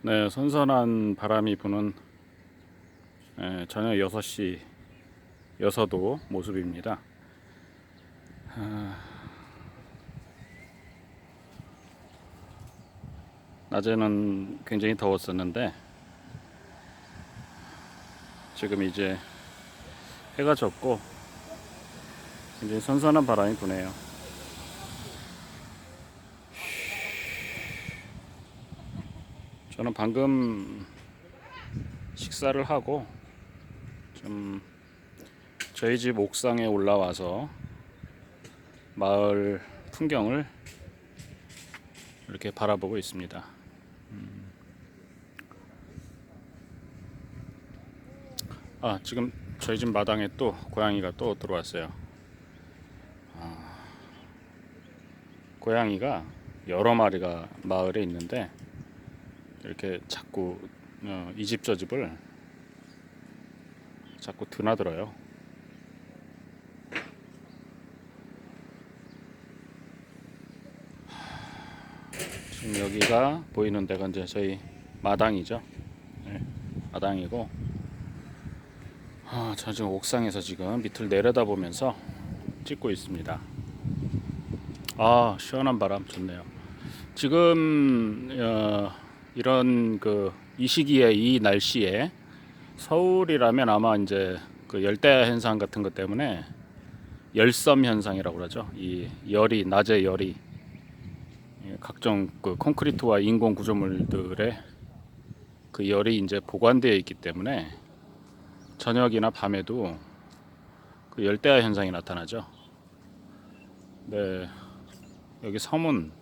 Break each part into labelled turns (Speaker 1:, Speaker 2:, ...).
Speaker 1: 네, 선선한 바람이 부는 저녁 6시 여서도 모습입니다. 낮에는 굉장히 더웠었는데 지금 이제 해가 졌고 굉장히 선선한 바람이 부네요. 저는 방금 식사를 하고 좀 저희 집 옥상에 올라와서 마을 풍경을 이렇게 바라보고 있습니다. 지금 저희 집 마당에 또 고양이가 또 들어왔어요. 고양이가 여러 마리가 마을에 있는데 이렇게 자꾸 이 집 저 집을 자꾸 드나들어요. 지금 여기가 보이는 데가 이제 저희 마당이죠. 네, 마당이고 저 지금 옥상에서 지금 밑을 내려다보면서 찍고 있습니다. 시원한 바람 좋네요. 지금 이런 이 시기에 이 날씨에 서울이라면 아마 이제 그 열대 현상 같은 것 때문에 열섬 현상이라고 그러죠. 이 열이 낮에 열이 각종 그 콘크리트와 인공 구조물들의 그 열이 이제 보관되어 있기 때문에 저녁이나 밤에도 그 열대야 현상이 나타나죠. 네, 여기 섬은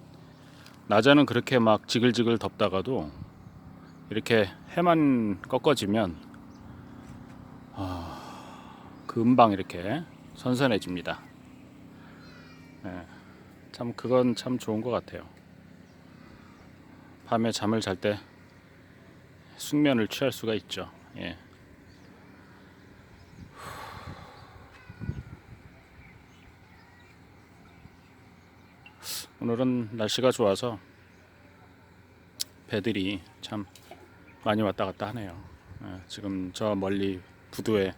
Speaker 1: 낮에는 그렇게 막 지글지글 덥다가도 이렇게 해만 꺾어지면 금방 이렇게 선선해집니다. 네, 참 그건 참 좋은 것 같아요. 밤에 잠을 잘 때 숙면을 취할 수가 있죠. 예. 오늘은 날씨가 좋아서 배들이 참 많이 왔다 갔다 하네요. 지금 저 멀리 부두에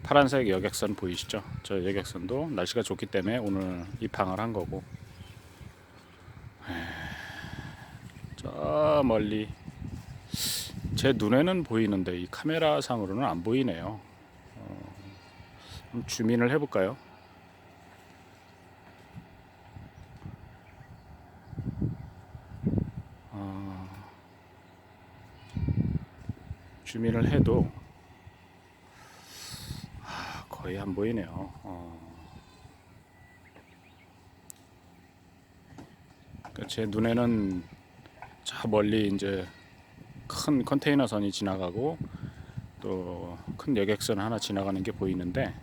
Speaker 1: 파란색 여객선 보이시죠? 저 여객선도 날씨가 좋기 때문에 오늘 입항을 한 거고, 저 멀리 제 눈에는 보이는데 이 카메라 상으로는 안 보이네요. 주민을 해볼까요? 주민을 해도 거의 안 보이네요. 그러니까 제 눈에는 저 멀리 이제 큰 컨테이너선이 지나가고 또 큰 여객선 하나 지나가는 게 보이는데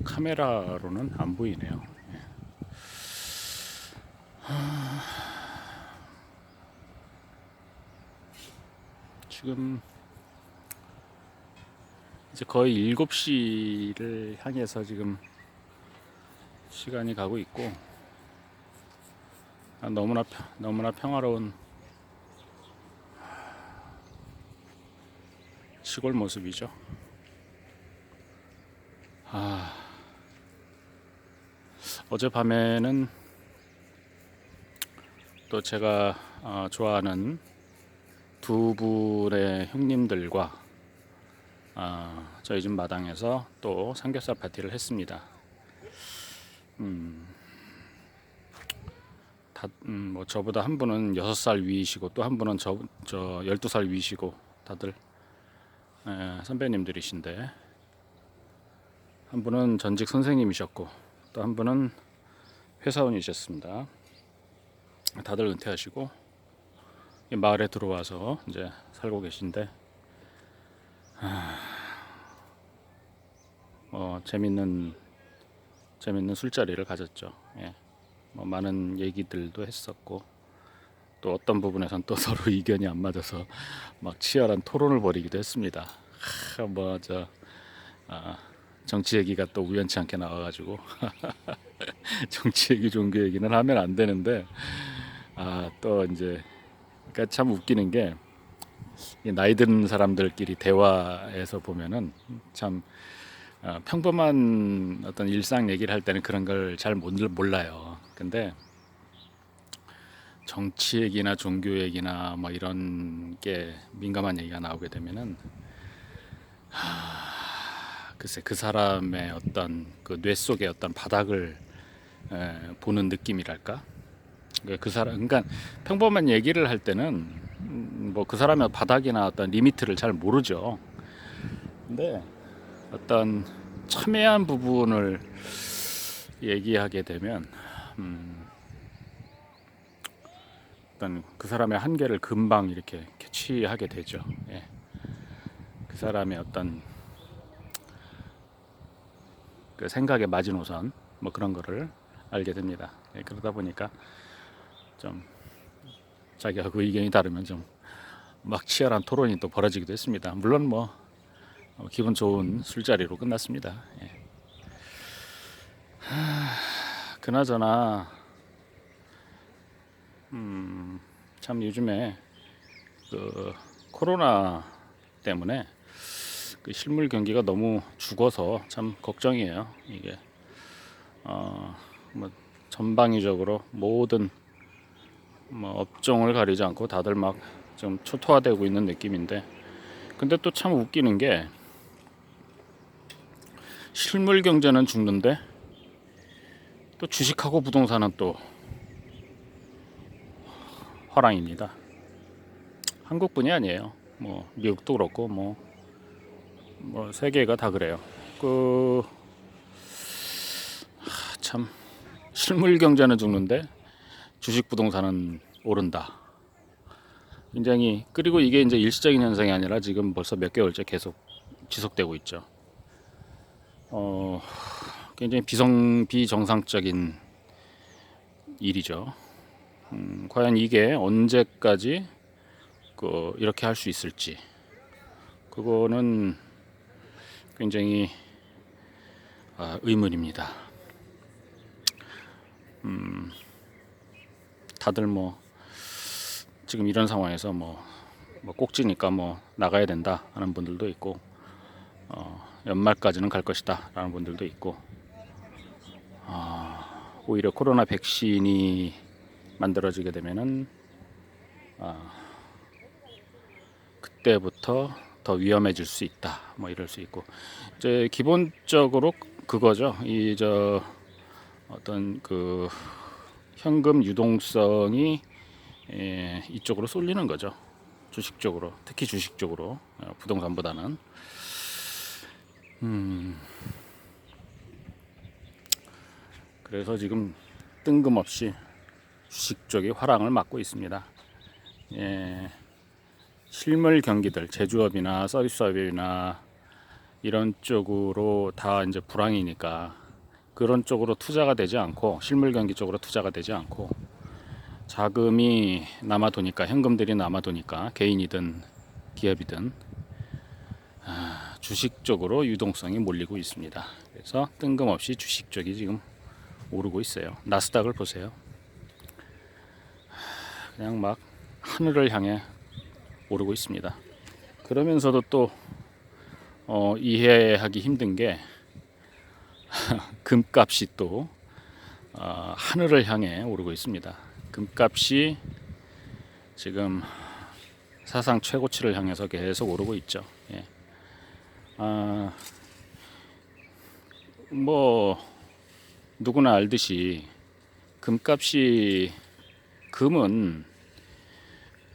Speaker 1: 카메라로는 안 보이네요. 지금 이제 거의 7시를 향해서 지금 시간이 가고 있고 너무나 평화로운 시골 모습이죠. 어젯밤에는 또 제가 좋아하는 두 분의 형님들과 저희 집 마당에서 또 삼겹살 파티를 했습니다. 뭐 저보다 한 분은 6살 위이시고 또 한 분은 저 12살 위시고 다들 선배님들이신데 한 분은 전직 선생님이셨고 또 한 분은 회사원이셨습니다. 다들 은퇴하시고 이 마을에 들어와서 이제 살고 계신데 재밌는 술자리를 가졌죠. 예. 뭐 많은 얘기들도 했었고 또 어떤 부분에선 또 서로 의견이 안 맞아서 막 치열한 토론을 벌이기도 했습니다. 뭐저 정치 얘기가 또 우연치 않게 나와가지고 정치 얘기, 종교 얘기는 하면 안 되는데 또 이제 그러니까 참 웃기는 게 이 나이 든 사람들끼리 대화에서 보면은 참 평범한 어떤 일상 얘기를 할 때는 그런 걸 잘 몰라요. 근데 정치 얘기나 종교 얘기나 뭐 이런 게 민감한 얘기가 나오게 되면은 글쎄 그 사람의 어떤 그 뇌 속의 어떤 바닥을 보는 느낌이랄까? 그 사람, 그러니까 평범한 얘기를 할 때는 뭐 그 사람의 바닥이나 어떤 리미트를 잘 모르죠. 근데 어떤 첨예한 부분을 얘기하게 되면 어떤 그 사람의 한계를 금방 이렇게 캐치하게 되죠. 예. 그 사람의 어떤 그 생각의 마지노선 뭐 그런 거를 알게 됩니다. 예. 그러다 보니까 좀 자기하고 의견이 다르면 좀 막 치열한 토론이 또 벌어지기도 했습니다. 물론 뭐 기분 좋은 술자리로 끝났습니다. 예. 그나저나 참 요즘에 그 코로나 때문에 그 실물 경기가 너무 죽어서 참 걱정이에요. 이게 뭐 전방위적으로 모든 뭐 업종을 가리지 않고 다들 막 좀 초토화되고 있는 느낌인데, 근데 또 참 웃기는 게 실물 경제는 죽는데 또 주식하고 부동산은 또 화랑입니다. 한국뿐이 아니에요. 뭐 미국도 그렇고 뭐 세계가 다 그래요. 그 참 실물 경제는 죽는데 주식 부동산은 오른다. 굉장히, 그리고 이게 이제 일시적인 현상이 아니라 지금 벌써 몇 개월째 계속 지속되고 있죠. 굉장히 비정상적인 일이죠. 과연 이게 언제까지 이렇게 할 수 있을지, 그거는 굉장히 의문입니다. 다들 뭐 지금 이런 상황에서 뭐 꼭지니까 뭐 나가야 된다 하는 분들도 있고, 연말까지는 갈 것이다 라는 분들도 있고, 오히려 코로나 백신이 만들어지게 되면은 그때부터 더 위험해질 수 있다 뭐 이럴 수 있고, 이제 기본적으로 그거죠. 이 저 어떤 그 현금 유동성이 이쪽으로 쏠리는 거죠. 주식 쪽으로, 특히 주식 쪽으로, 부동산보다는. 그래서 지금 뜬금없이 주식 쪽이 화랑을 맞고 있습니다. 예, 실물 경기들, 제조업이나 서비스업이나 이런 쪽으로 다 이제 불황이니까 그런 쪽으로 투자가 되지 않고, 실물 경기 쪽으로 투자가 되지 않고 자금이 남아도니까, 현금들이 남아도니까 개인이든 기업이든 주식 쪽으로 유동성이 몰리고 있습니다. 그래서 뜬금없이 주식 쪽이 지금 오르고 있어요. 나스닥을 보세요. 그냥 막 하늘을 향해 오르고 있습니다. 그러면서도 또 이해하기 힘든 게 금값이 또 하늘을 향해 오르고 있습니다. 금값이 지금 사상 최고치를 향해서 계속 오르고 있죠. 예. 뭐 누구나 알듯이 금은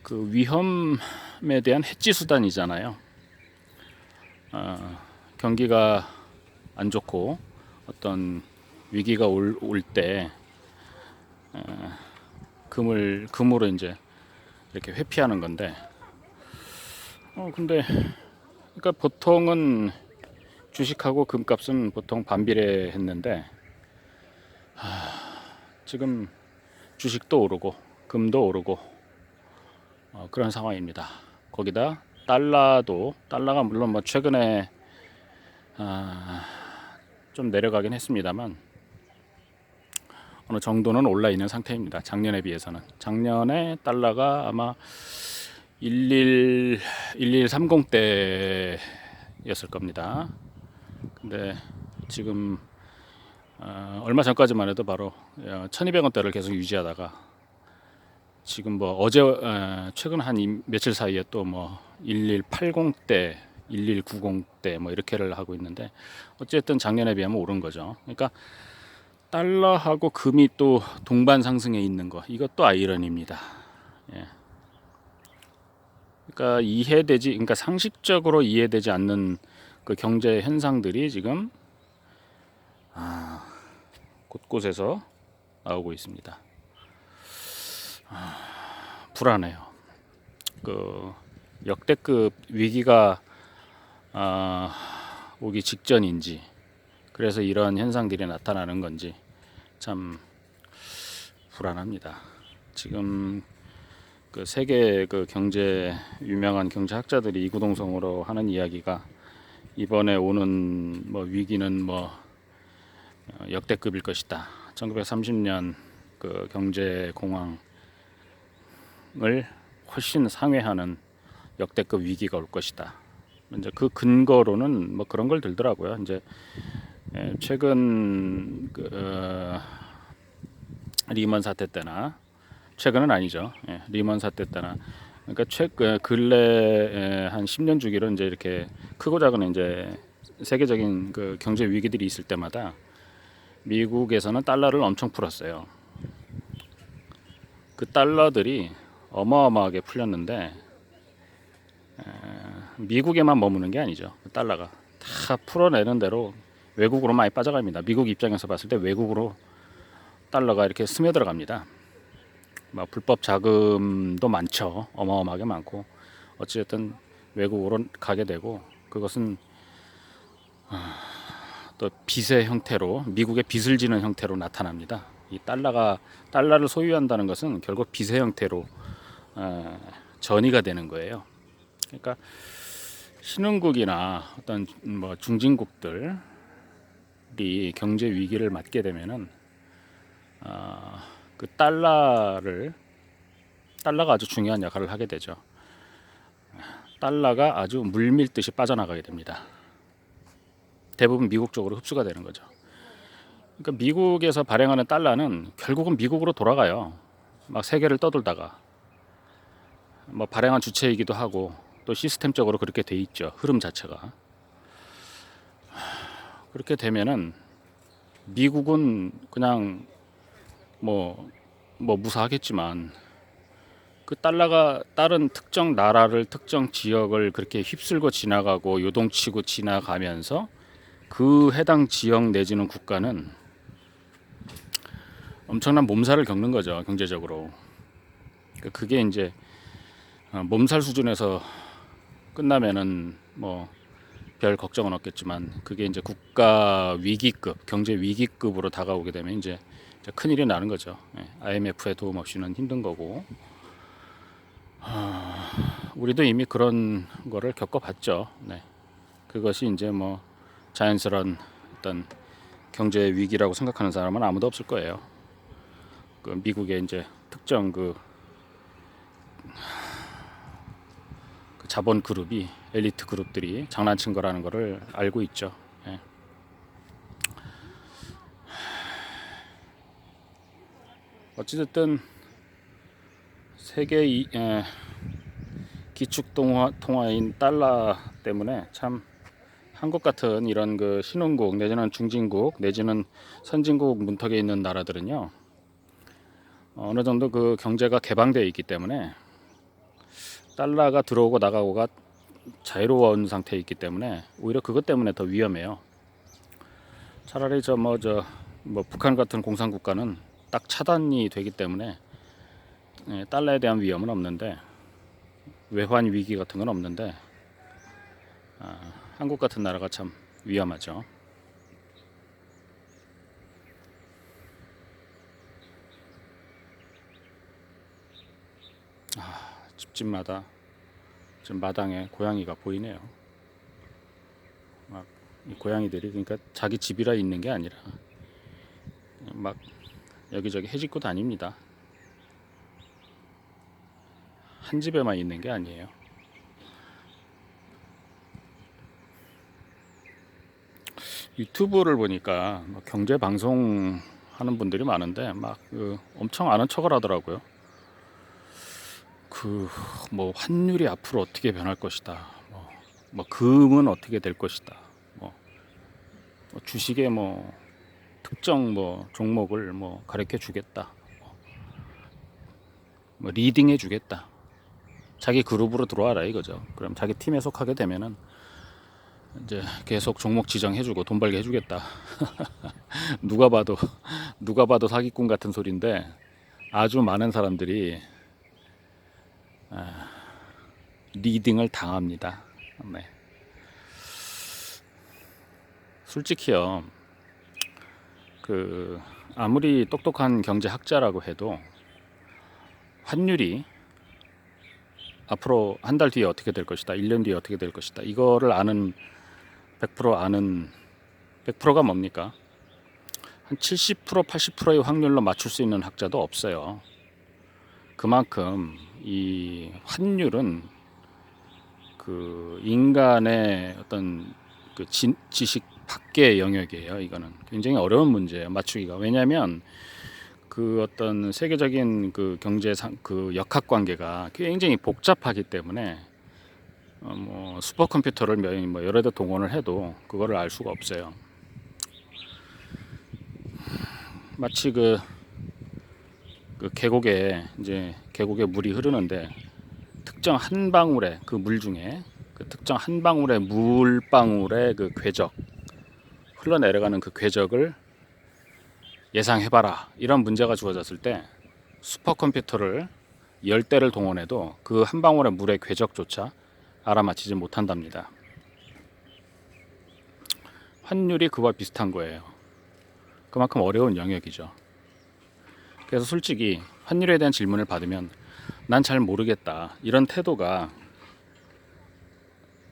Speaker 1: 그 위험에 대한 해지 수단이잖아요. 경기가 안 좋고 어떤 위기가 올 때 금으로 이제 이렇게 회피하는 건데, 근데 그러니까 보통은 주식하고 금값은 보통 반비례했는데 지금 주식도 오르고 금도 오르고 그런 상황입니다. 거기다 달러가 물론 뭐 최근에 좀 내려가긴 했습니다만 어느 정도는 올라 있는 상태입니다. 작년에 비해서는. 작년에 달러가 아마 1130대였을 겁니다. 근데 지금 얼마 전까지만 해도 바로 1200원대를 계속 유지하다가 지금 뭐 어제 최근 한 며칠 사이에 또 뭐 1180대 1190대 뭐 이렇게를 하고 있는데 어쨌든 작년에 비하면 오른 거죠. 그러니까 달러하고 금이 또 동반 상승해 있는 거, 이것도 아이러니입니다. 예. 그러니까 상식적으로 이해되지 않는 그 경제 현상들이 지금 곳곳에서 나오고 있습니다. 불안해요. 그 역대급 위기가 오기 직전인지, 그래서 이런 현상들이 나타나는 건지 참 불안합니다. 지금 그 세계 그 유명한 경제학자들이 이구동성으로 하는 이야기가, 이번에 오는 뭐 위기는 뭐 역대급일 것이다. 1930년 그 경제 공황을 훨씬 상회하는 역대급 위기가 올 것이다. 이제 그 근거로는 뭐 그런 걸 들더라고요. 이제 최근 리먼 사태 때나, 최근은 아니죠. 리먼 사태 때나, 그러니까 근래 한 10년 주기로 이제 이렇게 크고 작은 이제 세계적인 그 경제 위기들이 있을 때마다 미국에서는 달러를 엄청 풀었어요. 그 달러들이 어마어마하게 풀렸는데 미국에만 머무는 게 아니죠. 그 달러가 다 풀어내는 대로 외국으로 많이 빠져갑니다. 미국 입장에서 봤을 때 외국으로 달러가 이렇게 스며들어갑니다. 뭐 불법 자금도 많죠. 어마어마하게 많고, 어찌됐든 외국으로 가게 되고, 그것은 또 빚의 형태로, 미국의 빚을 지는 형태로 나타납니다. 이 달러를 소유한다는 것은 결국 빚의 형태로 전이가 되는 거예요. 그러니까 신흥국이나 어떤 뭐 중진국들이 경제 위기를 맞게 되면은 그 달러가 아주 중요한 역할을 하게 되죠. 달러가 아주 물밀듯이 빠져나가게 됩니다. 대부분 미국 쪽으로 흡수가 되는 거죠. 그러니까 미국에서 발행하는 달러는 결국은 미국으로 돌아가요. 막 세계를 떠돌다가 뭐 발행한 주체이기도 하고, 또 시스템적으로 그렇게 돼 있죠. 흐름 자체가. 그렇게 되면은 미국은 그냥 뭐 무사하겠지만, 그 달러가 다른 특정 나라를, 특정 지역을 그렇게 휩쓸고 지나가고 요동치고 지나가면서 그 해당 지역 내지는 국가는 엄청난 몸살을 겪는 거죠, 경제적으로. 그게 이제 몸살 수준에서 끝나면은 뭐 별 걱정은 없겠지만, 그게 이제 국가 위기급, 경제 위기급으로 다가오게 되면 이제 큰일이 나는 거죠. IMF의 도움 없이는 힘든 거고, 우리도 이미 그런 거를 겪어봤죠. 네. 그것이 이제 뭐 자연스러운 어떤 경제 위기라고 생각하는 사람은 아무도 없을 거예요. 그 미국의 이제 특정 그 자본 그룹이, 엘리트 그룹들이 장난친 거라는 거를 알고 있죠. 예. 어찌됐든 세계 기축 통화인 달러 때문에 참 한국 같은 이런 그 신흥국 내지는 중진국 내지는 선진국 문턱에 있는 나라들은요, 어느 정도 그 경제가 개방되어 있기 때문에 달러가 들어오고 나가고가 자유로운 상태에 있기 때문에 오히려 그것 때문에 더 위험해요. 차라리 북한 같은 공산국가는 딱 차단이 되기 때문에 달러에 대한 위험은 없는데, 외환 위기 같은 건 없는데, 한국 같은 나라가 참 위험하죠. 집집마다 지금 마당에 고양이가 보이네요. 막 이 고양이들이, 그러니까 자기 집이라 있는 게 아니라 막 여기저기 해집고 다닙니다. 한 집에만 있는 게 아니에요. 유튜브를 보니까 경제 방송 하는 분들이 많은데 막 엄청 아는 척을 하더라고요. 그 뭐 환율이 앞으로 어떻게 변할 것이다. 뭐 금은 어떻게 될 것이다. 뭐 주식의 뭐 특정 뭐 종목을 뭐 가르쳐 주겠다. 뭐 리딩해 주겠다. 자기 그룹으로 들어와라 이거죠. 그럼 자기 팀에 속하게 되면은 이제 계속 종목 지정해주고 돈 벌게 해주겠다. 누가 봐도 누가 봐도 사기꾼 같은 소리인데 아주 많은 사람들이 리딩을 당합니다. 네. 솔직히요, 그 아무리 똑똑한 경제학자라고 해도 환율이 앞으로 한 달 뒤에 어떻게 될 것이다, 1년 뒤에 어떻게 될 것이다, 이거를 아는 100% 아는 100%가 뭡니까? 한 70%, 80%의 확률로 맞출 수 있는 학자도 없어요. 그만큼 이 환율은 그 인간의 어떤 그 지식 밖의 영역이에요. 이거는 굉장히 어려운 문제예요. 맞추기가. 왜냐하면 그 어떤 세계적인 그 경제상 그 역학 관계가 굉장히 복잡하기 때문에 뭐 슈퍼컴퓨터를 뭐 여러 대 동원을 해도 그거를 알 수가 없어요. 마치 그 계곡에 이제 계곡에 물이 흐르는데 특정 한 방울의 그 물 중에 그 특정 한 방울의 물방울의 그 궤적 흘러내려가는 그 궤적을 예상해봐라 이런 문제가 주어졌을 때 슈퍼컴퓨터를 10대를 동원해도 그 한 방울의 물의 궤적조차 알아맞히지 못한답니다. 환율이 그와 비슷한 거예요. 그만큼 어려운 영역이죠. 그래서 솔직히 환율에 대한 질문을 받으면 난 잘 모르겠다 이런 태도가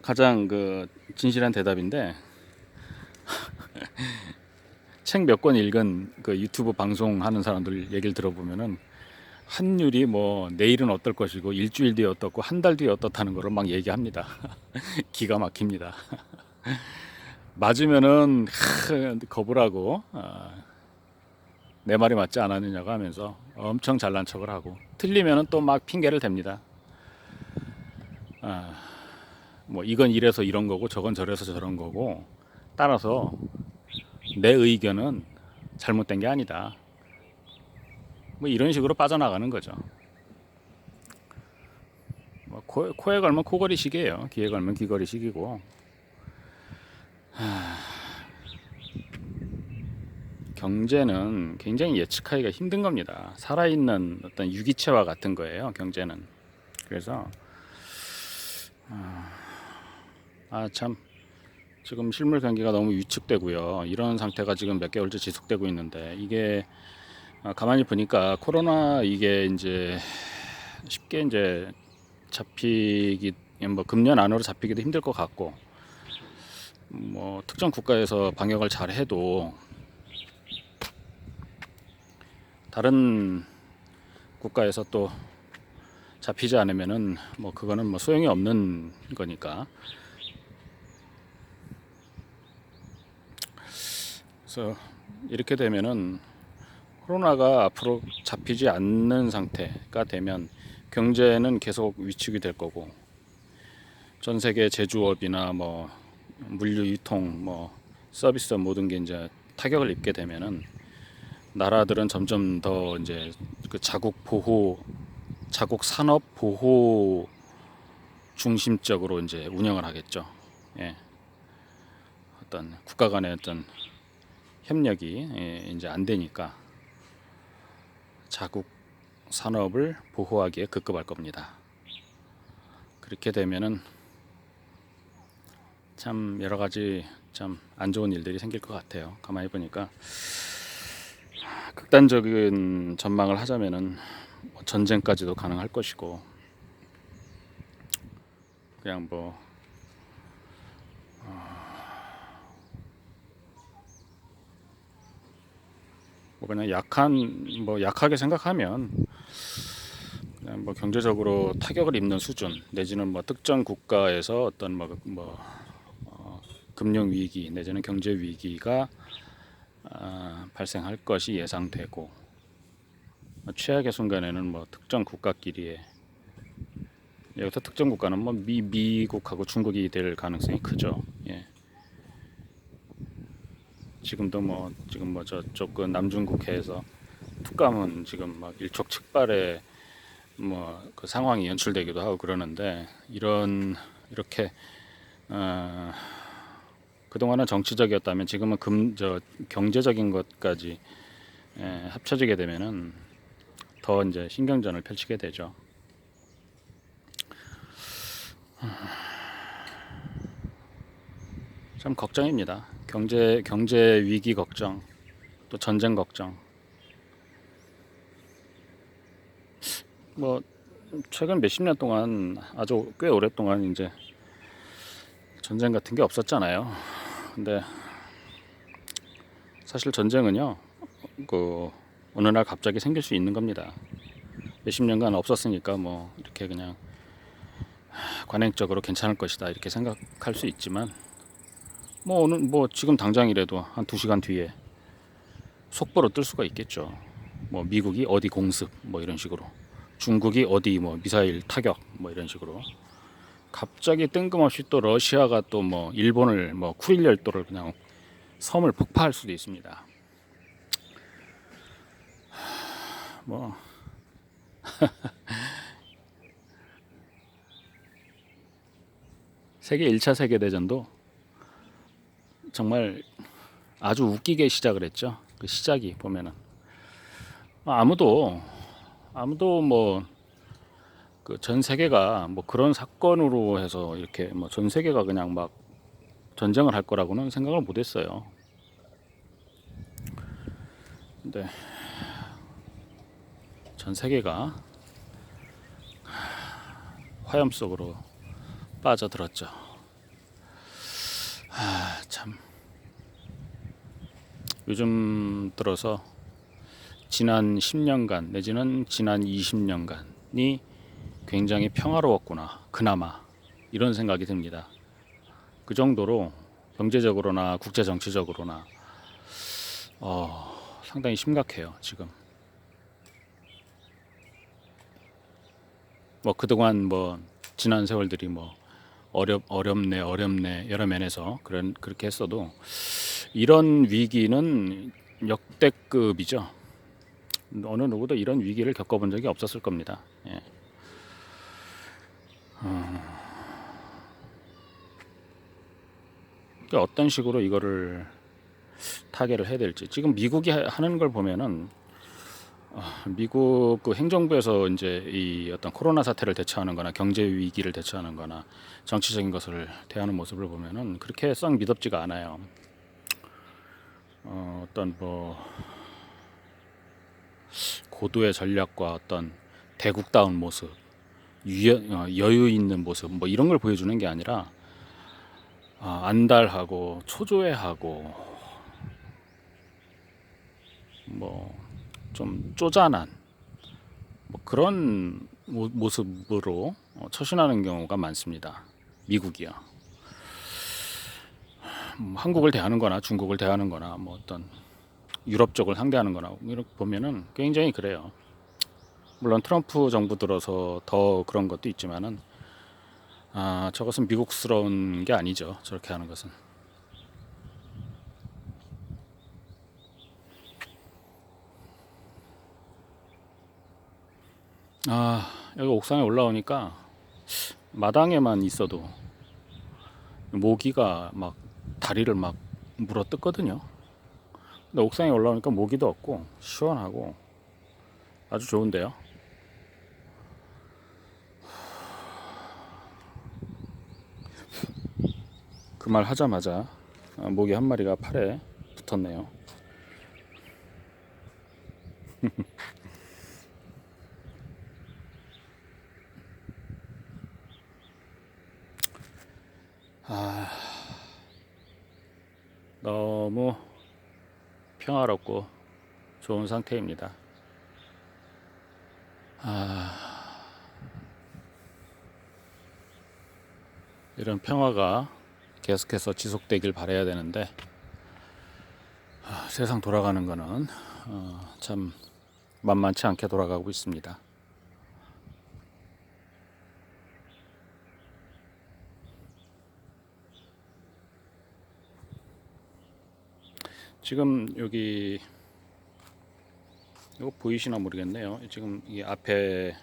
Speaker 1: 가장 그 진실한 대답인데 책 몇 권 읽은 그 유튜브 방송하는 사람들 얘기를 들어보면은 환율이 뭐 내일은 어떨 것이고 일주일 뒤에 어떻고 한 달 뒤에 어떻다는 거를 막 얘기합니다. 기가 막힙니다. 맞으면은 거부라고 내 말이 맞지 않았느냐고 하면서 엄청 잘난 척을 하고 틀리면은 또 막 핑계를 댑니다. 뭐 이건 이래서 이런 거고 저건 저래서 저런 거고 따라서 내 의견은 잘못된 게 아니다. 뭐 이런 식으로 빠져나가는 거죠. 뭐 코에 걸면 코걸이식이에요. 귀에 걸면 귀걸이식이고 경제는 굉장히 예측하기가 힘든 겁니다. 살아있는 어떤 유기체와 같은 거예요. 경제는. 그래서 참 지금 실물 경기가 너무 위축되고요. 이런 상태가 지금 몇 개월째 지속되고 있는데 이게 가만히 보니까 코로나 이게 이제 쉽게 이제 잡히기 뭐 금년 안으로 잡히기도 힘들 것 같고 뭐 특정 국가에서 방역을 잘 해도 다른 국가에서 또 잡히지 않으면은 뭐 그거는 뭐 소용이 없는 거니까. 그래서 이렇게 되면은 코로나가 앞으로 잡히지 않는 상태가 되면 경제는 계속 위축이 될 거고 전 세계 제조업이나 뭐 물류 유통 뭐 서비스 모든 게 이제 타격을 입게 되면은 나라들은 점점 더 이제 그 자국 산업 보호 중심적으로 이제 운영을 하겠죠. 예. 어떤 국가 간의 어떤 협력이 이제 안 되니까 자국 산업을 보호하기에 급급할 겁니다. 그렇게 되면은 참 여러 가지 참 안 좋은 일들이 생길 것 같아요. 가만히 보니까 극단적인 전망을 하자면은 전쟁까지도 가능할 것이고 그냥 뭐 그냥 약하게 생각하면 뭐 경제적으로 타격을 입는 수준 내지는 뭐 특정 국가에서 어떤 금융 위기 내지는 경제 위기가 발생할 것이 예상되고 최악의 순간에는 뭐 특정 국가끼리의 여기서 특정 국가는 뭐 미국하고 중국이 될 가능성이 크죠. 예. 지금도 뭐 지금 뭐 저쪽 그 남중국해에서 툭감은 지금 막 일촉즉발의 뭐 그 상황이 연출되기도 하고 그러는데 이렇게 그동안은 정치적이었다면 지금은 경제적인 것까지 합쳐지게 되면은 더 이제 신경전을 펼치게 되죠. 참 걱정입니다. 경제 위기 걱정, 또 전쟁 걱정. 뭐 최근 몇십 년 동안 아주 꽤 오랫동안 이제 전쟁 같은 게 없었잖아요. 근데 사실 전쟁은요, 그 어느 날 갑자기 생길 수 있는 겁니다. 몇십 년간 없었으니까 뭐 이렇게 그냥 관행적으로 괜찮을 것이다 이렇게 생각할 수 있지만 뭐 오늘 뭐 지금 당장이라도 한 2시간 뒤에 속보로 뜰 수가 있겠죠. 뭐 미국이 어디 공습 뭐 이런 식으로, 중국이 어디 뭐 미사일 타격 뭐 이런 식으로 갑자기 뜬금없이 또 러시아가 또 뭐 일본을 뭐 쿠릴 열도를 그냥 섬을 폭파할 수도 있습니다. 뭐 세계 1차 세계 대전도 정말 아주 웃기게 시작을 했죠. 그 시작이 보면은 아무도 뭐 그 전 세계가 뭐 그런 사건으로 해서 이렇게 뭐 전 세계가 그냥 막 전쟁을 할 거라고는 생각을 못 했어요. 근데 전 세계가 화염 속으로 빠져들었죠. 참 요즘 들어서 지난 10년간 내지는 지난 20년간이 굉장히 평화로웠구나. 그나마 이런 생각이 듭니다. 그 정도로 경제적으로나 국제 정치적으로나 상당히 심각해요. 지금 뭐 그동안 뭐 지난 세월들이 뭐 어렵네 여러 면에서 그렇게 했어도 이런 위기는 역대급이죠. 어느 누구도 이런 위기를 겪어본 적이 없었을 겁니다. 예. 그러니까 어떤 식으로 이거를 타개를 해야 될지 지금 미국이 하는 걸 보면은 미국 그 행정부에서 이제 이 어떤 코로나 사태를 대처하는거나 경제 위기를 대처하는거나 정치적인 것을 대하는 모습을 보면은 그렇게 썩 미덥지가 않아요. 어떤 뭐 고도의 전략과 어떤 대국다운 모습, 여유 있는 모습 뭐 이런 걸 보여주는 게 아니라 안달하고 초조해하고 뭐 좀 쪼잔한 뭐 그런 모습으로 처신하는 경우가 많습니다. 미국이요. 한국을 대하는 거나 중국을 대하는 거나 뭐 어떤 유럽 쪽을 상대하는 거나 이렇게 보면은 굉장히 그래요. 물론 트럼프 정부 들어서 더 그런 것도 있지만은 저것은 미국스러운 게 아니죠. 저렇게 하는 것은. 여기 옥상에 올라오니까 마당에만 있어도 모기가 막 다리를 막 물어 뜯거든요. 근데 옥상에 올라오니까 모기도 없고 시원하고 아주 좋은데요. 그 말 하자마자 모기 한 마리가 팔에 붙었네요. 너무 평화롭고 좋은 상태입니다. 이런 평화가 계속해서 지속되길 바라야 되는데 세상 돌아가는 거는 참 만만치 않게 돌아가고 있습니다. 지금 여기 이거 보이시나 모르겠네요. 지금 이 앞에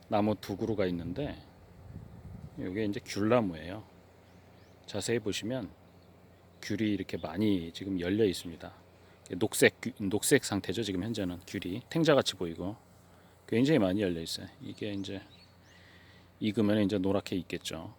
Speaker 1: 나무 두 그루가 있는데 이게 이제 귤나무예요. 자세히 보시면 귤이 이렇게 많이 지금 열려 있습니다. 녹색 상태죠. 지금 현재는 귤이 탱자같이 보이고 굉장히 많이 열려 있어요. 이게 이제 익으면 이제 노랗게 익겠죠.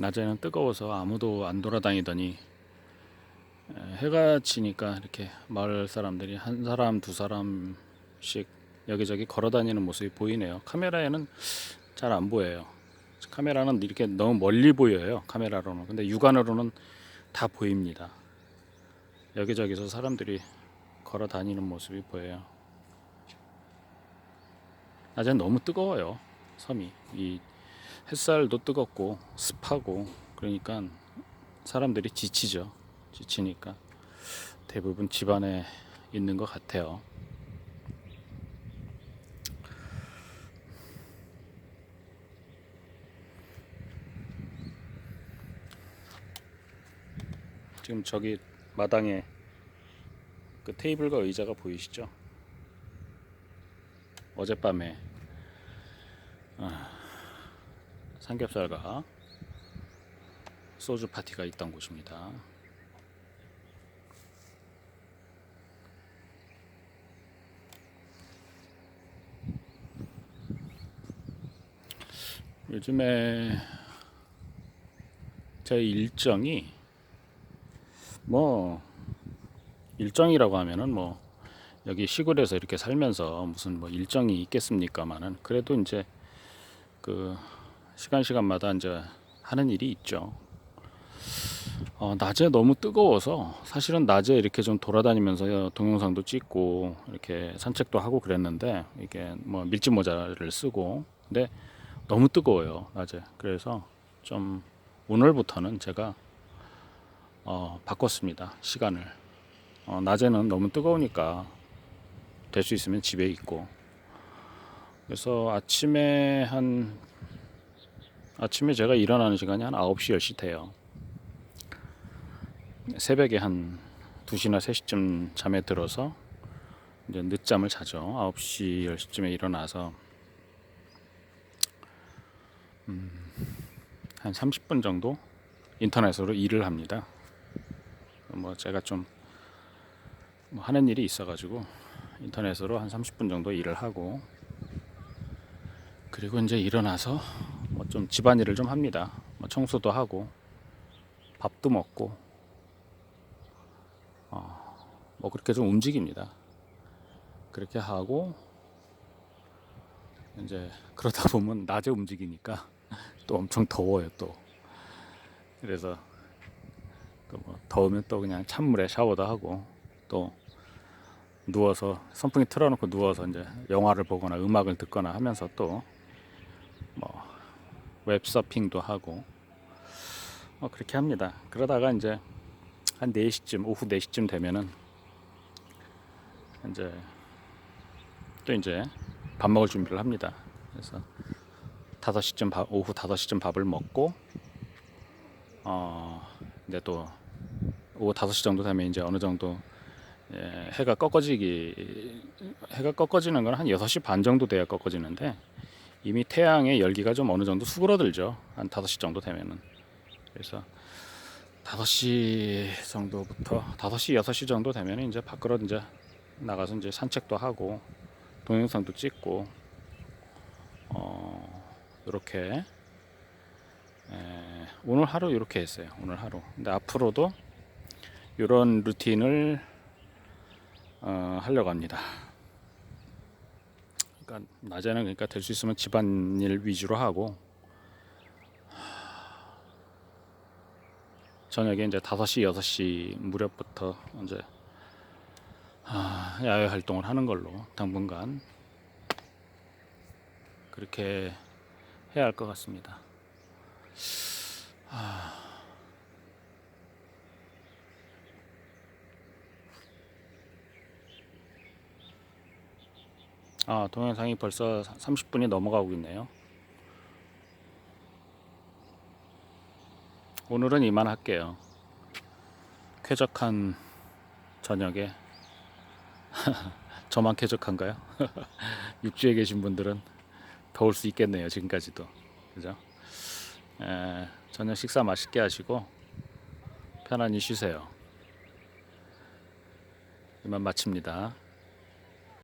Speaker 1: 낮에는 뜨거워서 아무도 안 돌아다니더니 해가 지니까 이렇게 마을 사람들이 한 사람 두 사람씩 여기저기 걸어 다니는 모습이 보이네요. 카메라에는 잘 안 보여요. 카메라는 이렇게 너무 멀리 보여요. 카메라로는. 근데 육안으로는 다 보입니다. 여기저기서 사람들이 걸어 다니는 모습이 보여요. 낮엔 너무 뜨거워요. 섬이. 이 햇살도 뜨겁고 습하고 그러니까 사람들이 지치죠. 지치니까 대부분 집 안에 있는 것 같아요. 지금 저기 마당에 그 테이블과 의자가 보이시죠? 어젯밤에 삼겹살과 소주 파티가 있던 곳입니다. 요즘에 제 일정이 뭐 일정이라고 하면은 뭐 여기 시골에서 이렇게 살면서 무슨 뭐 일정이 있겠습니까마는 그래도 이제 그 시간마다 이제 하는 일이 있죠. 낮에 너무 뜨거워서 사실은 낮에 이렇게 좀 돌아다니면서 동영상도 찍고 이렇게 산책도 하고 그랬는데 이게 뭐 밀짚 모자를 쓰고 근데 너무 뜨거워요 낮에. 그래서 좀 오늘부터는 제가 바꿨습니다 시간을. 낮에는 너무 뜨거우니까 될 수 있으면 집에 있고 그래서 아침에 제가 일어나는 시간이 한 9시 10시 돼요. 새벽에 한 2시나 3시쯤 잠에 들어서 이제 늦잠을 자죠. 9시 10시쯤에 일어나서 한 30분 정도 인터넷으로 일을 합니다. 뭐 제가 좀 뭐 하는 일이 있어가지고 인터넷으로 한 30분 정도 일을 하고 그리고 이제 일어나서 뭐 좀 집안일을 좀 합니다. 뭐 청소도 하고 밥도 먹고 뭐 그렇게 좀 움직입니다. 그렇게 하고 이제 그러다 보면 낮에 움직이니까 또 엄청 더워요 또. 그래서 뭐 더우면 또 그냥 찬물에 샤워도 하고 또 누워서 선풍기 틀어놓고 누워서 이제 영화를 보거나 음악을 듣거나 하면서 또 뭐 웹서핑도 하고 그렇게 합니다. 그러다가 이제 한 4시쯤 오후 4시쯤 되면은 이제 또 이제 밥 먹을 준비를 합니다. 그래서 5시쯤 오후 5시쯤 밥을 먹고 이제 또 오후 5시 정도 되면 이제 어느 정도 해가 꺾어지는 건 한 6시 반 정도 돼야 꺾어지는데 이미 태양의 열기가 좀 어느 정도 수그러들죠. 한 5시 정도 되면은. 그래서 5시 정도부터 5시 6시 정도 되면 이제 밖으로 이제 나가서 이제 산책도 하고 동영상도 찍고 이렇게 오늘 하루 이렇게 했어요. 오늘 하루. 근데 앞으로도 이런 루틴을 하려고 합니다. 그러니까 낮에는 그러니까 될 수 있으면 집안일 위주로 하고 저녁에 이제 5시, 6시 무렵부터 이제 야외 활동을 하는 걸로 당분간 그렇게 해야 할 것 같습니다. 동영상이 벌써 30분이 넘어가고 있네요. 오늘은 이만 할게요. 쾌적한 저녁에 저만 쾌적한가요? 육지에 계신 분들은 더울 수 있겠네요. 지금까지도. 그죠? 저녁 식사 맛있게 하시고 편안히 쉬세요. 이만 마칩니다.